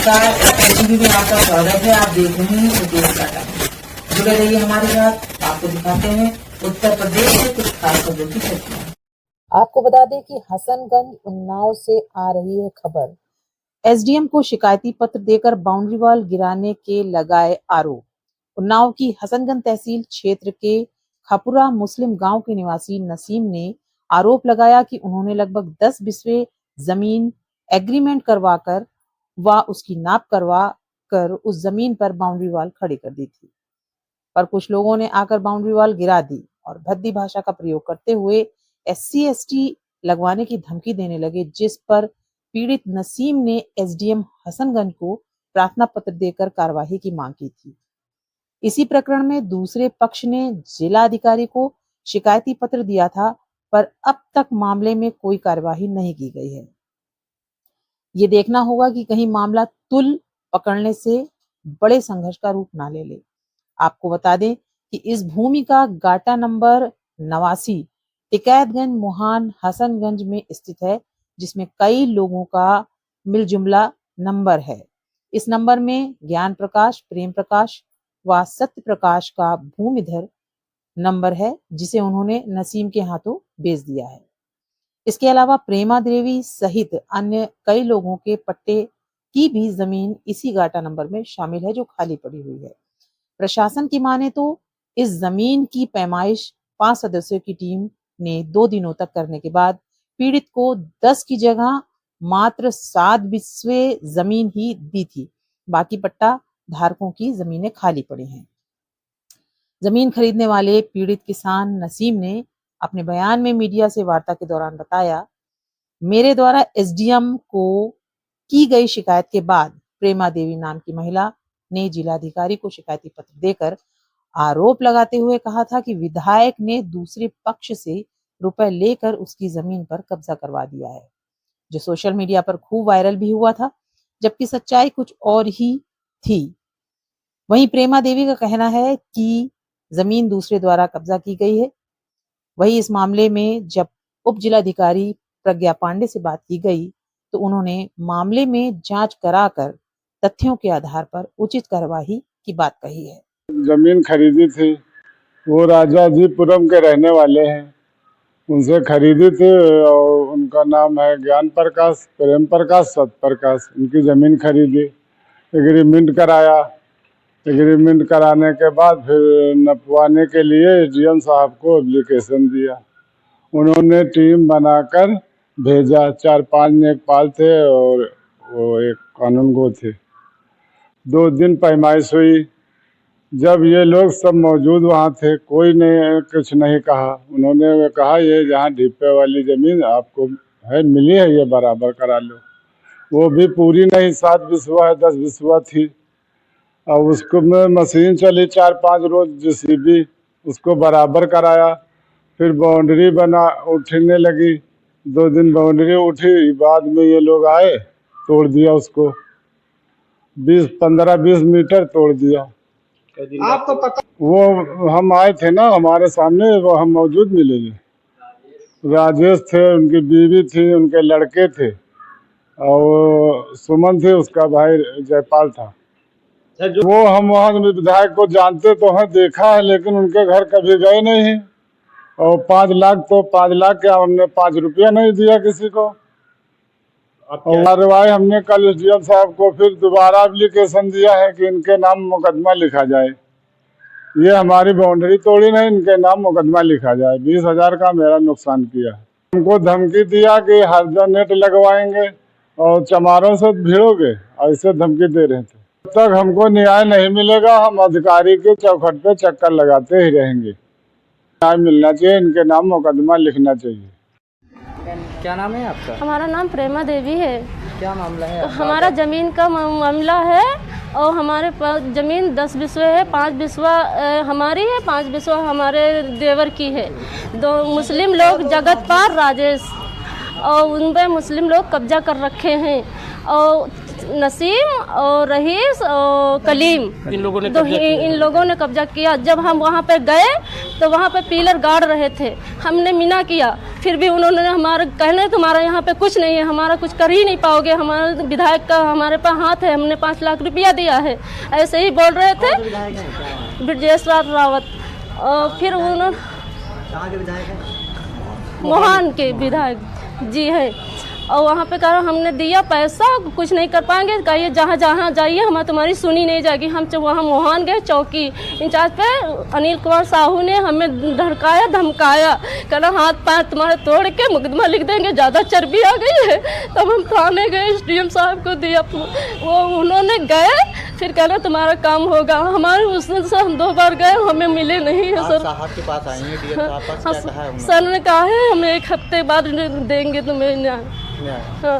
नमस्कार, टीवी में आपका स्वागत है। आप देख रहे हैं उद्योग का टाइम। जुड़े रहिए हमारे साथ। आपको दिखाते हैं उत्तर प्रदेश से कुछ खास खबरों की चर्चा। आपको बता दें कि हसनगंज उन्नाव से आ रही है खबर। एसडीएम को शिकायती पत्र देकर बाउंड्री वॉल गिराने के लगाए आरोप। उन्नाव की हसनगंज तहसील क्षेत्र के खपुरा मुस्लिम गांव के निवासी नसीम ने आरोप लगाया कि उन्होंने लगभग 10 बिस्वे जमीन एग्रीमेंट करवाकर व उसकी नाप करवा कर उस जमीन पर बाउंड्री वॉल खड़ी कर दी थी, पर कुछ लोगों ने आकर बाउंड्री वॉल गिरा दी और भद्दी भाषा का प्रयोग करते हुए SC/ST लगवाने की धमकी देने लगे, जिस पर पीड़ित नसीम ने एसडीएम हसनगंज को प्रार्थना पत्र देकर कार्यवाही की मांग की थी। इसी प्रकरण में दूसरे पक्ष ने जिला अधिकारी को शिकायती पत्र दिया था, पर अब तक मामले में कोई कार्यवाही नहीं की गई है। ये देखना होगा कि कहीं मामला तुल पकड़ने से बड़े संघर्ष का रूप ना ले ले। आपको बता दें कि इस भूमि का गाटा नंबर 89 टिकैतगंज मुहान हसनगंज में स्थित है, जिसमें कई लोगों का मिलजुमला नंबर है। इस नंबर में ज्ञान प्रकाश, प्रेम प्रकाश व सत्य प्रकाश का भूमिधर नंबर है, जिसे उन्होंने नसीम के हाथों बेच दिया है। इसके अलावा प्रेमा देवी सहित अन्य कई लोगों के पट्टे की भी जमीन इसी गाटा नंबर में शामिल है, जो खाली पड़ी हुई है। प्रशासन की माने तो इस जमीन की पैमाइश 5 सदस्यों की टीम ने 2 दिनों तक करने के बाद पीड़ित को 10 की जगह मात्र 7 बिस्वे जमीन ही दी थी। बाकी पट्टा धारकों की जमीनें खाली पड़ी हैं। जमीन खरीदने वाले पीड़ित किसान नसीम ने अपने बयान में मीडिया से वार्ता के दौरान बताया, मेरे द्वारा एसडीएम को की गई शिकायत के बाद प्रेमा देवी नाम की महिला ने जिलाधिकारी को शिकायती पत्र देकर आरोप लगाते हुए कहा था कि विधायक ने दूसरे पक्ष से रुपए लेकर उसकी जमीन पर कब्जा करवा दिया है, जो सोशल मीडिया पर खूब वायरल भी हुआ था, जबकि सच्चाई कुछ और ही थी। वहीं प्रेमा देवी का कहना है कि जमीन दूसरे द्वारा कब्जा की गई है। वहीं इस मामले में जब उप जिलाधिकारी प्रज्ञा पांडे से बात की गई तो उन्होंने मामले में जांच कराकर तथ्यों के आधार पर उचित कार्यवाही की बात कही है। जमीन खरीदी थी, वो राजाजीपुरम के रहने वाले हैं, उनसे खरीदी थी और उनका नाम है ज्ञान प्रकाश, प्रेम प्रकाश, सत्य प्रकाश। उनकी ज़मीन खरीदी, एग्रीमेंट कराया। एग्रीमेंट कराने के बाद फिर नपवाने के लिए एसडीएम साहब को एप्लीकेशन दिया। उन्होंने टीम बनाकर भेजा। 4-5 नेकपाल थे और वो एक कानूनगो थे। 2 दिन पैमाइश हुई। जब ये लोग सब मौजूद वहाँ थे, कोई ने कुछ नहीं कहा। उन्होंने कहा ये जहाँ ढिप्पे वाली ज़मीन आपको है मिली है, ये बराबर करा लो। वो भी पूरी नहीं, 7 बिस्वा है, 10 बिस्वा थी। और उसको में मशीन चली 4-5 रोज जेसीबी, उसको बराबर कराया। फिर बाउंड्री बना उठने लगी। 2 दिन बाउंड्री उठी, बाद में ये लोग आए, तोड़ दिया उसको। 15-20 मीटर तोड़ दिया। आपको पता वो हम आए थे ना, हमारे सामने वो हम मौजूद मिले। राजेश थे, उनकी बीवी थी, उनके लड़के थे, और सुमन थे, उसका भाई जयपाल था। वो हम वहाँ विधायक को जानते तो हैं, देखा है, लेकिन उनके घर कभी गए नहीं। और 5 लाख तो 5 लाख क्या, हमने 5 रुपया नहीं दिया किसी को। और कार्रवाई हमने कल एसडीएम साहब को फिर दोबारा एप्लीकेशन दिया है कि इनके नाम मुकदमा लिखा जाए। ये हमारी बाउंड्री तोड़ी नहीं, इनके नाम मुकदमा लिखा जाए। 20,000 का मेरा नुकसान किया। हमको धमकी दिया कि हर्जा नेट लगवाएंगे और चमारों से भिड़ोगे, ऐसे धमकी दे रहे थे। जब तक हमको न्याय नहीं मिलेगा, हम अधिकारी के चौखट पे चक्कर लगाते ही रहेंगे। न्याय मिलना चाहिए, इनके नाम मुकदमा लिखना चाहिए। क्या नाम है आपका? हमारा नाम प्रेमा देवी है। क्या मामला है? हमारा ज़मीन का मामला है और हमारे पास ज़मीन 10 बिस्वे है। 5 बिस्वा हमारी है, 5 बिस्वा हमारे देवर की है। 2 मुस्लिम लोग जगतपाल राजेश और उन पर मुस्लिम लोग कब्जा कर रखे हैं, और नसीम और रहीस और कलीम, इन लोगों ने कब्जा किया। जब हम वहाँ पे गए तो वहाँ पे पिलर गाड़ रहे थे। हमने मना किया फिर भी उन्होंने हमारा कहने तुम्हारा यहाँ पे कुछ नहीं है, हमारा कुछ कर ही नहीं पाओगे, हमारा विधायक का हमारे पास हाथ है, हमने 5 लाख रुपया दिया है, ऐसे ही बोल रहे थे ब्रजेश रावत। और फिर उन्होंने कहाँ के विधायक हैं? मोहान के विधायक जी है, और वहाँ पे कहा हमने दिया पैसा, कुछ नहीं कर पाएंगे, कहिए जहाँ जहाँ जाइए हम तुम्हारी सुनी नहीं जाएगी। हम वहाँ मोहान गए, चौकी इंचार्ज पे अनिल कुमार साहू ने हमें धड़काया धमकाया, कहना हाथ पैर तुम्हारे तोड़ के मुकदमा लिख देंगे, ज़्यादा चर्बी आ गई है। तब हम थाने गए, SDM साहब को दिया, वो उन्होंने गए, फिर कहना तुम्हारा काम होगा। हमारे उस दिन से हम 2 बार गए, हमें मिले नहीं है सर। साहब के पास आएंगे DM साहब पास, क्या कहा है उन्होंने? सर ने कहा है हम 1 हफ्ते बाद देंगे तुम्हें न्याय। न्याय। हाँ।